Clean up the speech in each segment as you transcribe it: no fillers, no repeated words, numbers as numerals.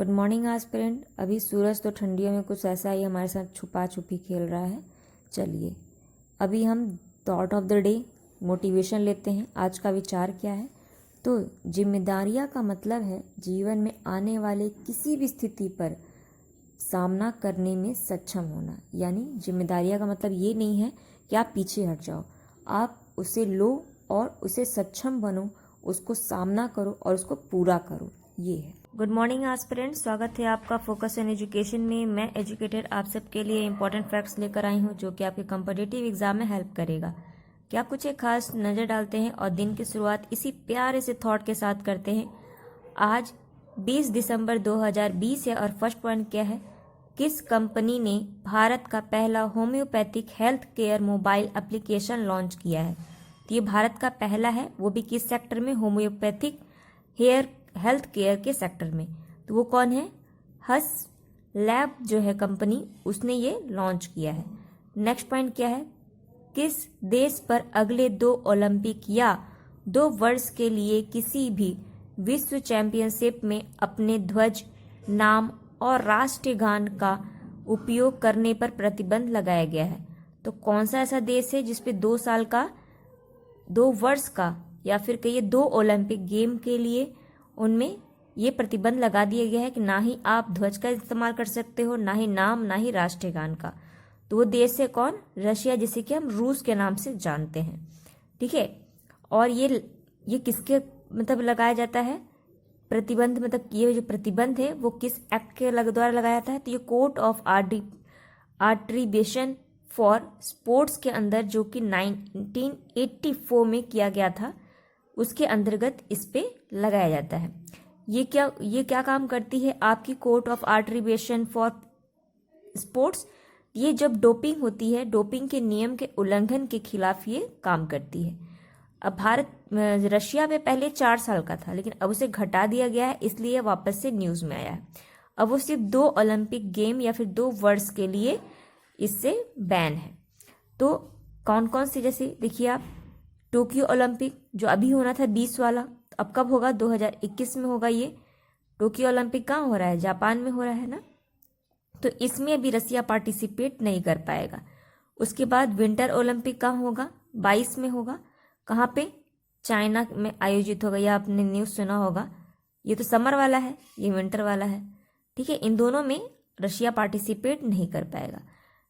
Good morning aspirant. अभी सूरज तो ठंडियों में कुछ ऐसा ही हमारे साथ छुपा छुपी खेल रहा है। चलिए अभी हम thought of the day motivation लेते हैं। आज का विचार क्या है? तो जिम्मेदारियां का मतलब है जीवन में आने वाले किसी भी स्थिति पर सामना करने में सक्षम होना। यानी जिम्मेदारियां का मतलब ये नहीं है कि आप पीछे हट जाओ, आप उसे लो और उसे सक्षम बनो, उसको सामना करो और उसको पूरा करो। ये है। गुड मॉर्निंग एस्पिरेंट, स्वागत है आपका फोकस ऑन एजुकेशन में। मैं एजुकेटेड आप सबके लिए इंपॉर्टेंट फैक्ट्स लेकर आई हूँ जो कि आपके कॉम्पिटिटिव एग्जाम में हेल्प करेगा। क्या कुछ एक खास नज़र डालते हैं और दिन की शुरुआत इसी प्यारे से थॉट के साथ करते हैं। आज 20 दिसंबर 2020 है और फर्स्ट पॉइंट क्या है? किस कंपनी ने भारत का पहला homeopathic health care mobile application launch किया है? तो ये भारत का पहला है, वो भी किस सेक्टर में? होम्योपैथिक हेल्थ केयर के सेक्टर में। तो वो कौन है? हस लैब जो है कंपनी, उसने ये लॉन्च किया है। नेक्स्ट पॉइंट क्या है? किस देश पर अगले 2 ओलंपिक या 2 वर्ष के लिए किसी भी विश्व चैंपियनशिप में अपने ध्वज, नाम और राष्ट्रीय गान का उपयोग करने पर प्रतिबंध लगाया गया है? तो कौन सा ऐसा देश है जिसपे 2 साल का, 2 वर्ष का या फिर कहिए 2 ओलंपिक गेम के लिए उनमें ये प्रतिबंध लगा दिया गया है कि ना ही आप ध्वज का इस्तेमाल कर सकते हो, ना ही नाम, ना ही राष्ट्रीय गान का? तो वो देश है कौन? रशिया, जिसे कि हम रूस के नाम से जानते हैं। ठीक है। और ये किसके मतलब लगाया जाता है प्रतिबंध? मतलब ये जो प्रतिबंध है वो किस एक्ट के द्वारा लगाया जाता है? तो ये कोर्ट ऑफ आर्ट्रीब्यूशन फॉर स्पोर्ट्स के अंदर, जो कि 1984 में किया गया था, उसके अंतर्गत इस पे लगाया जाता है। ये क्या काम करती है आपकी कोर्ट ऑफ आर्ट्रीब्यूशन फॉर स्पोर्ट्स? ये जब डोपिंग होती है, डोपिंग के नियम के उल्लंघन के खिलाफ ये काम करती है। अब रशिया में पहले 4 साल का था, लेकिन अब उसे घटा दिया गया है, इसलिए वापस से न्यूज में आया है। अब वो सिर्फ 2 ओलंपिक गेम या फिर 2 वर्ष के लिए इससे बैन है। तो कौन कौन से, जैसे देखिए आप, टोक्यो ओलंपिक जो अभी होना था 20 वाला, तो अब कब होगा? 2021 में होगा। ये टोक्यो ओलंपिक कहाँ हो रहा है? जापान में हो रहा है ना। तो इसमें अभी रसिया पार्टिसिपेट नहीं कर पाएगा। उसके बाद विंटर ओलंपिक कहाँ होगा? 22 में होगा। कहाँ पे? चाइना में आयोजित होगा। यह आपने न्यूज़ सुना होगा। ये तो समर वाला है, ये विंटर वाला है। ठीक है, इन दोनों में रशिया पार्टिसिपेट नहीं कर पाएगा।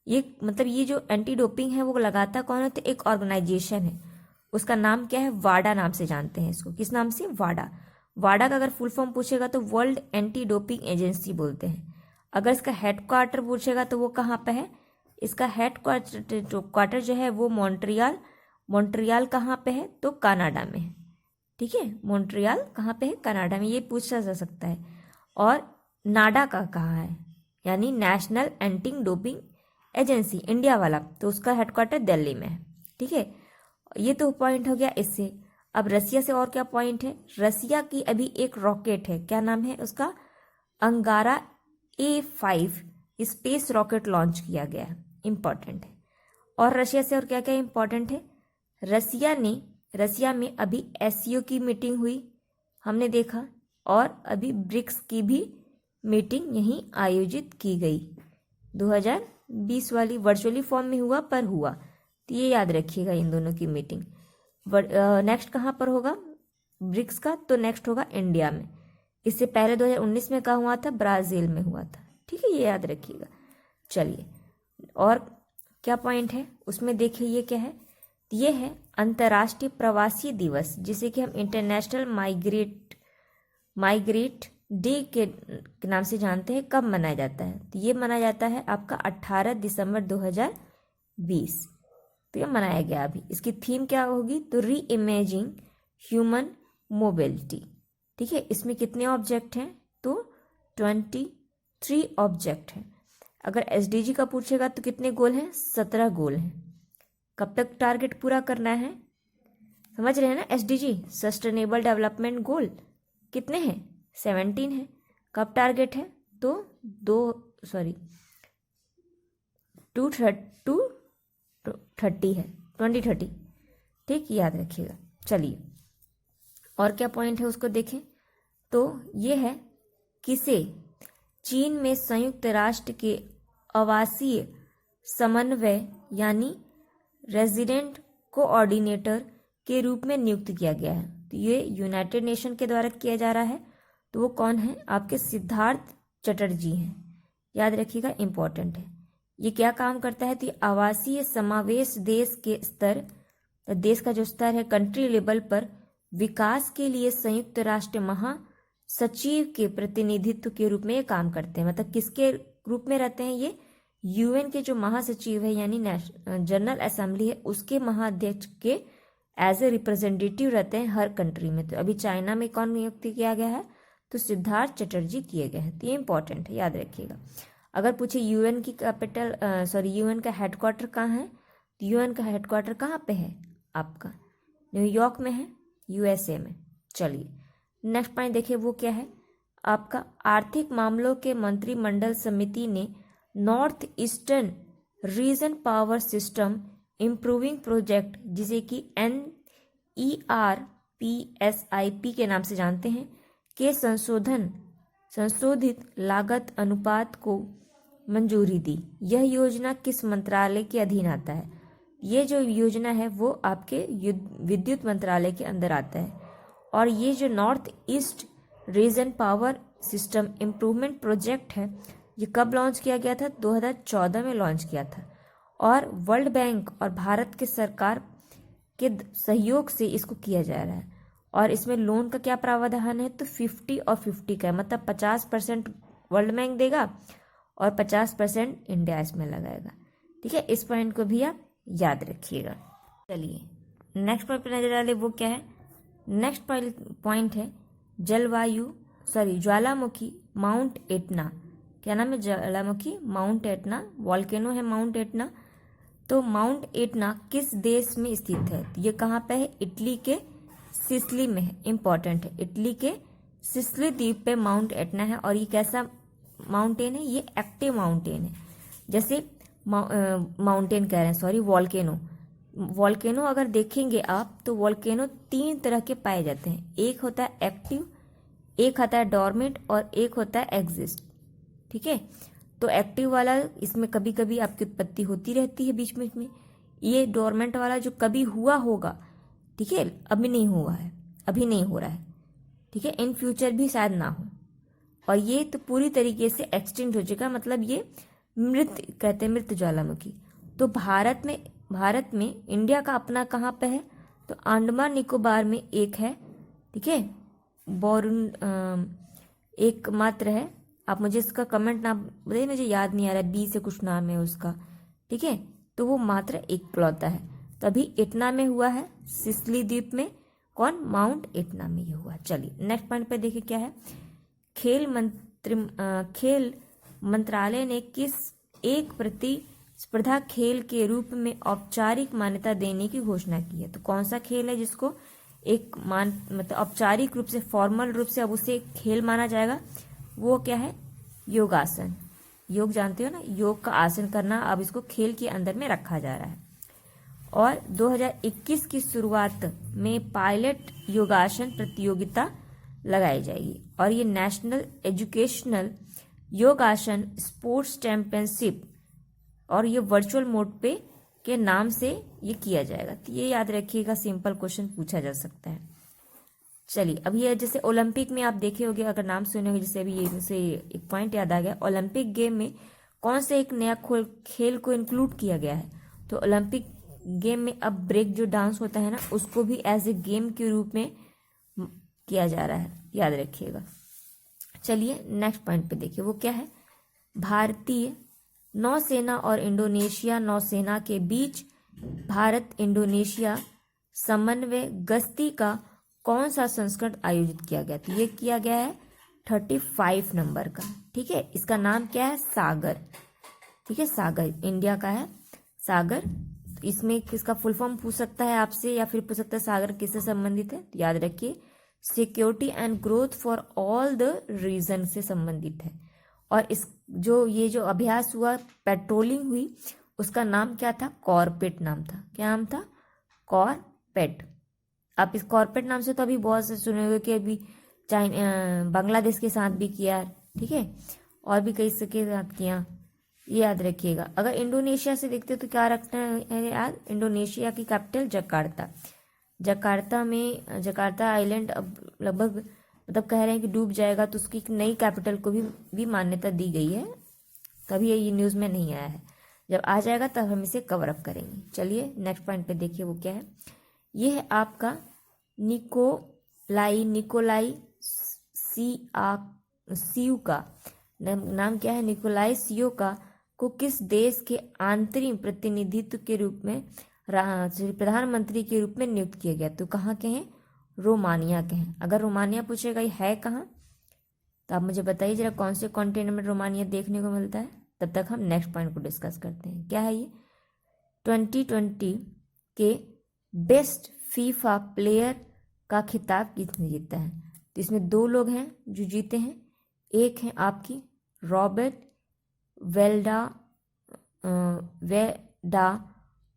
ये मतलब ये जो एंटी डोपिंग है वो लगाता कौन है? तो एक ऑर्गेनाइजेशन है, उसका नाम क्या है? वाडा नाम से जानते हैं इसको। किस नाम से? वाडा। वाडा का अगर फुल फॉर्म पूछेगा तो वर्ल्ड एंटी डोपिंग एजेंसी बोलते हैं। अगर इसका हेडक्वार्टर पूछेगा तो वो कहाँ पे है? इसका हेडक्वार्टर जो है वो मॉन्ट्रियल कहाँ पे है? तो कनाडा में है। ठीक है, मॉन्ट्रियल कहाँ पे है? कनाडा में। ये पूछा जा सकता है। और नाडा का कहाँ है? यानी national anti doping agency, India वाला, तो उसका हेडक्वार्टर दिल्ली में है। ठीक है, ये तो पॉइंट हो गया इससे। अब रसिया से और क्या पॉइंट है? रसिया की अभी एक रॉकेट है, क्या नाम है उसका? अंगारा A5 स्पेस रॉकेट लॉन्च किया गया है, इंपॉर्टेंट है। और रशिया से और क्या क्या इंपॉर्टेंट है? रसिया में अभी SCO की मीटिंग हुई, हमने देखा, और अभी ब्रिक्स की भी मीटिंग यहीं आयोजित की गई। 2020 वाली वर्चुअली फॉर्म में हुआ, पर हुआ। तो ये याद रखिएगा इन दोनों की मीटिंग। नेक्स्ट कहाँ पर होगा ब्रिक्स का? तो नेक्स्ट होगा इंडिया में। इससे पहले 2019 में कहाँ हुआ था? ब्राज़ील में हुआ था। ठीक है, ये याद रखिएगा। चलिए, और क्या पॉइंट है उसमें? देखिए ये क्या है? ये है अंतर्राष्ट्रीय प्रवासी दिवस, जिसे कि हम इंटरनेशनल माइग्रेट डे के नाम से जानते हैं। कब मनाया जाता है? तो ये मनाया जाता है आपका 18 दिसंबर 2020। तो ये मनाया गया अभी। इसकी थीम क्या होगी? तो री इमेजिंग ह्यूमन मोबिलिटी। ठीक है, इसमें कितने ऑब्जेक्ट हैं? तो 23 ऑब्जेक्ट हैं। अगर SDG का पूछेगा तो कितने गोल हैं? 17 गोल हैं। कब तक टारगेट पूरा करना है? समझ रहे हैं ना? SDG सस्टेनेबल डेवलपमेंट गोल कितने हैं? 17 है। कब टारगेट है? तो 230 है, 2030। ठीक, याद रखिएगा। चलिए, और क्या पॉइंट है उसको देखें। तो ये है किसे चीन में संयुक्त राष्ट्र के आवासीय समन्वय यानी रेजिडेंट कोऑर्डिनेटर के रूप में नियुक्त किया गया है। तो ये यूनाइटेड नेशन के द्वारा किया जा रहा है। तो वो कौन है? आपके सिद्धार्थ चटर्जी हैं। याद रखिएगा, इंपॉर्टेंट है। ये क्या काम करता है? तो ये आवासीय समावेश देश का जो स्तर है कंट्री लेवल पर विकास के लिए संयुक्त राष्ट्र महासचिव के प्रतिनिधित्व के रूप में ये काम करते हैं। मतलब किसके रूप में रहते हैं ये? यूएन के जो महासचिव है यानी जनरल असेंबली है उसके महाध्यक्ष के एज ए रिप्रेजेंटेटिव रहते हैं हर कंट्री में। तो अभी चाइना में कौन नियुक्त किया गया है? तो सिद्धार्थ चटर्जी किए गए हैं। तो ये इंपॉर्टेंट है, याद रखिएगा। अगर पूछे यूएन की यूएन का हेडक्वार्टर कहाँ है? तो यूएन का हेडक्वार्टर कहाँ पे है? आपका न्यूयॉर्क में है, यूएसए में। चलिए नेक्स्ट पॉइंट देखिए, वो क्या है? आपका आर्थिक मामलों के मंत्रिमंडल समिति ने north eastern region power system improving project, जिसे कि NERPSIP के नाम से जानते हैं, के संशोधित लागत अनुपात को मंजूरी दी। यह योजना किस मंत्रालय के अधीन आता है? ये जो योजना है वो आपके विद्युत मंत्रालय के अंदर आता है। और ये जो north east region power system improvement project है, ये कब लॉन्च किया गया था? 2014 में लॉन्च किया था। और वर्ल्ड बैंक और भारत के सरकार के सहयोग से इसको किया जा रहा है। और इसमें लोन का क्या प्रावधान है? तो 50 और 50 का है, मतलब 50% वर्ल्ड बैंक देगा और 50% इंडिया इसमें लगाएगा। ठीक है, इस पॉइंट को भी आप याद रखिएगा। चलिए नेक्स्ट पॉइंट पर नजर डालें, वो क्या है? नेक्स्ट पॉइंट है ज्वालामुखी माउंट एटना। क्या नाम है? ज्वालामुखी माउंट एटना, वॉल्केनो है माउंट एटना। तो माउंट एटना किस देश में स्थित है? तो ये कहाँ पे है? इटली के सिसिली में है। इंपॉर्टेंट है, इटली के सिसिली द्वीप पे माउंट एटना है। और ये कैसा माउंटेन है? ये एक्टिव माउंटेन है। जैसे माउंटेन कह रहे हैं, सॉरी, वॉल्केनो अगर देखेंगे आप तो वॉल्केनो 3 तरह के पाए जाते हैं। एक होता है एक्टिव, एक होता है डोरमेंट और एक होता है एग्जिस्ट। ठीक है, तो एक्टिव वाला इसमें कभी कभी आपकी उत्पत्ति होती रहती है बीच में। ये डोरमेंट वाला जो कभी हुआ होगा, ठीक है, अभी नहीं हुआ है, अभी नहीं हो रहा है। ठीक है, इन फ्यूचर भी शायद ना हो। और ये तो पूरी तरीके से एक्सटिंक्ट हो चुका, मतलब ये मृत कहते हैं, मृत ज्वालामुखी। तो भारत में इंडिया का अपना कहाँ पे है? तो अंडमान निकोबार में एक है। ठीक है, एक मात्र है। आप मुझे इसका कमेंट ना बताइए, मुझे याद नहीं आ रहा है, बी से कुछ नाम है उसका। ठीक है, तो वो मात्र एक प्लौता है। तभी एटना में हुआ है, सिसिली द्वीप में। कौन? माउंट एटना में ये हुआ। चलिए नेक्स्ट पॉइंट पे देखिए क्या है। खेल मंत्रालय ने किस एक प्रतिस्पर्धा खेल के रूप में औपचारिक मान्यता देने की घोषणा की है? तो कौन सा खेल है जिसको एक मतलब औपचारिक रूप से, फॉर्मल रूप से अब उसे खेल माना जाएगा? वो क्या है? योगासन। योग जानते हो ना, योग का आसन करना, अब इसको खेल के अंदर में रखा जा रहा है। और 2021 की शुरुआत में पायलट योगासन प्रतियोगिता लगाई जाएगी। और ये नेशनल एजुकेशनल योगासन स्पोर्ट्स चैंपियनशिप, और ये वर्चुअल मोड पे के नाम से ये किया जाएगा। तो ये याद रखिएगा, सिंपल क्वेश्चन पूछा जा सकता है। चलिए अब ये जैसे ओलंपिक में आप देखे होंगे, अगर नाम सुने होंगे, जैसे अभी ये से एक पॉइंट याद आ गया, ओलंपिक गेम में कौन से एक नया खेल को इंक्लूड किया गया है? तो ओलंपिक गेम में अब ब्रेक जो डांस होता है ना, उसको भी एज ए गेम के रूप में किया जा रहा है, याद रखिएगा। चलिए नेक्स्ट पॉइंट पे देखिए, वो क्या है? भारतीय नौसेना और इंडोनेशिया नौसेना के बीच भारत इंडोनेशिया समन्वय गश्ती का कौन सा संस्करण आयोजित किया गया? तो ये किया गया है 35 नंबर का। ठीक है, इसका नाम क्या है? सागर। ठीक है, सागर इंडिया का है, सागर। इसमें किसका फुल फॉर्म पूछ सकता है आपसे, या फिर पूछ सकता है सागर किससे संबंधित है? तो याद रखिए, security and growth for all the region से संबंधित है। और ये जो अभ्यास हुआ, पेट्रोलिंग हुई, उसका नाम क्या था? कॉर्पेट नाम था। क्या नाम था? कॉर्पेट। आप इस कॉर्पेट नाम से तो अभी बहुत से सुने हुए कि अभी बांग्लादेश के साथ भी किया। ठीक है, और भी कई सके आपके यहाँ, ये याद रखिएगा। अगर इंडोनेशिया से देखते तो क्या रखना है याद, इंडोनेशिया की कैपिटल जकार्ता। जकार्ता आइलैंड अब लगभग मतलब कह रहे हैं कि डूब जाएगा, तो उसकी एक नई कैपिटल को भी मान्यता दी गई है। तभी ये न्यूज़ में नहीं आया है, जब आ जाएगा तब हम इसे कवर अप करेंगे। चलिए नेक्स्ट पॉइंट पे देखिए वो क्या है। ये है आपका निकोलाई सियुका। नाम क्या है, निकोलाई सियुका को किस देश के आंतरिक प्रतिनिधित्व के रूप में प्रधानमंत्री के रूप में नियुक्त किया गया? तो कहाँ के हैं, रोमानिया के हैं। अगर रोमानिया पूछेगा ये है कहाँ, तो आप मुझे बताइए जरा कौन से कॉन्टिनेंट में रोमानिया देखने को मिलता है। तब तक हम नेक्स्ट पॉइंट को डिस्कस करते हैं। क्या है ये, 2020 के बेस्ट फीफा प्लेयर का खिताब किसने जीता है? तो इसमें 2 लोग हैं जो जीते हैं। एक है आपकी रॉबर्ट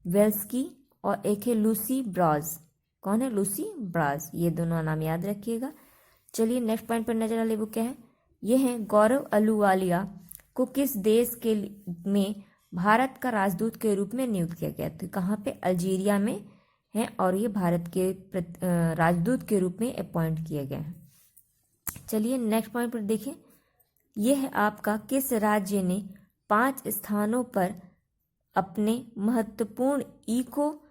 वेल्स्की और एक है लूसी ब्राज। कौन है, लूसी ब्राज। ये दोनों नाम याद रखिएगा। चलिए नेक्स्ट पॉइंट पर नजर डालिए वो क्या है। ये है गौरव अलूवालिया को किस देश के में भारत का राजदूत के रूप में नियुक्त किया गया? तो कहाँ पे, अल्जीरिया में है, और ये भारत के राजदूत के रूप में अपॉइंट किए गए हैं। चलिए नेक्स्ट पॉइंट पर देखिए। ये है आपका किस राज्य ने 5 स्थानों पर अपने महत्वपूर्ण इको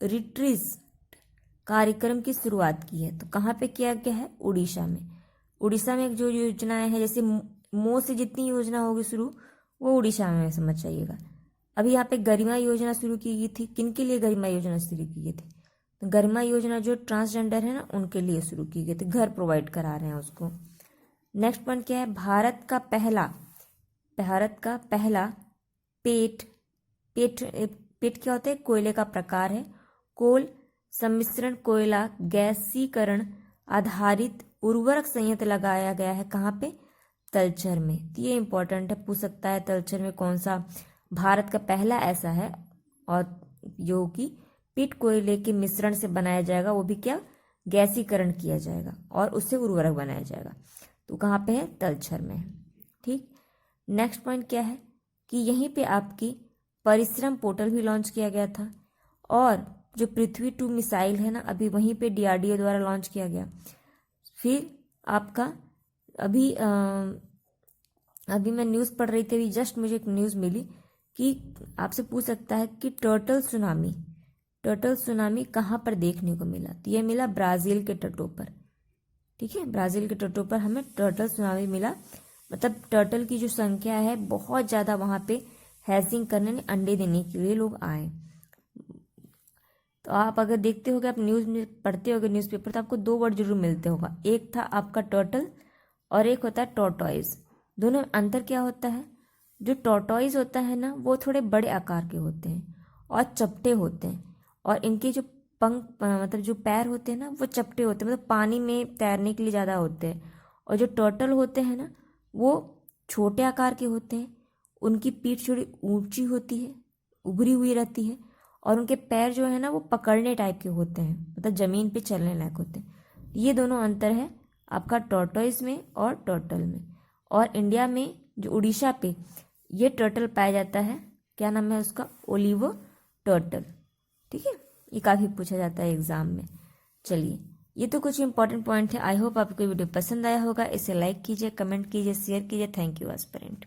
रिट्रीट कार्यक्रम की शुरुआत की है? तो कहाँ पे किया गया है, उड़ीसा में। उड़ीसा में जो योजनाएं हैं, जैसे मो से जितनी योजना होगी शुरू, वो उड़ीसा में समझ जाइएगा। अभी यहाँ पे गरिमा योजना शुरू की गई थी। किन के लिए गरिमा योजना शुरू की गई थी? तो गरिमा योजना जो ट्रांसजेंडर है ना, उनके लिए शुरू की गई थी, घर प्रोवाइड करा रहे हैं उसको। नेक्स्ट पॉइंट क्या है, भारत का पहला पेट क्या होता है, कोयले का प्रकार है। कोल सम्मिश्रण कोयला गैसीकरण आधारित उर्वरक संयंत्र लगाया गया है। कहाँ पे, तलचर में। तो ये इंपॉर्टेंट है, पूछ सकता है तलचर में कौन सा भारत का पहला ऐसा है, और जो कि पिट कोयले के मिश्रण से बनाया जाएगा, वो भी क्या, गैसीकरण किया जाएगा और उससे उर्वरक बनाया जाएगा। तो कहाँ पे है, तलचर में है। ठीक। नेक्स्ट पॉइंट क्या है कि यहीं पे आपकी परिश्रम पोर्टल भी लॉन्च किया गया था, और जो पृथ्वी 2 मिसाइल है ना, अभी वहीं पे DRDO द्वारा लॉन्च किया गया। फिर आपका अभी मैं न्यूज़ पढ़ रही थी, अभी जस्ट मुझे एक न्यूज़ मिली कि आपसे पूछ सकता है कि टर्टल सुनामी कहाँ पर देखने को मिला? तो ये मिला ब्राज़ील के तटों पर। ठीक है, ब्राज़ील के तटों पर हमें टर्टल सुनामी मिला। मतलब टर्टल की जो संख्या है बहुत ज़्यादा, वहाँ पे हैचिंग करने, अंडे देने के लिए लोग आए। तो आप अगर देखते होगे, आप न्यूज़ में पढ़ते होगे न्यूज़पेपर, तो आपको 2 वर्ड जरूर मिलते होगा। एक था आपका टर्टल और एक होता है टॉर्टॉइज। दोनों में अंतर क्या होता है, जो टॉर्टॉइज होता है ना, वो थोड़े बड़े आकार के होते हैं और चपटे होते हैं, और इनके जो पंख मतलब जो पैर होते हैं ना, वो चपटे होते हैं, मतलब पानी में तैरने के लिए ज़्यादा होते हैं। और जो टर्टल होते हैं ना, वो छोटे आकार के होते हैं, उनकी पीठ थोड़ी ऊंची होती है, उभरी हुई रहती है, और उनके पैर जो है ना, वो पकड़ने टाइप के होते हैं, मतलब ज़मीन पे चलने लायक होते हैं। ये दोनों अंतर है आपका टॉर्टॉइज में और टर्टल में। और इंडिया में जो उड़ीसा पे ये टर्टल पाया जाता है, क्या नाम है उसका, ओलिवो टर्टल। ठीक है, ये काफ़ी पूछा जाता है एग्जाम में। चलिए, ये तो कुछ इंपॉर्टेंट पॉइंट है। आई होप आपको वीडियो पसंद आया होगा। इसे लाइक कीजिए, कमेंट कीजिए, शेयर कीजिए। Thank you aspirant.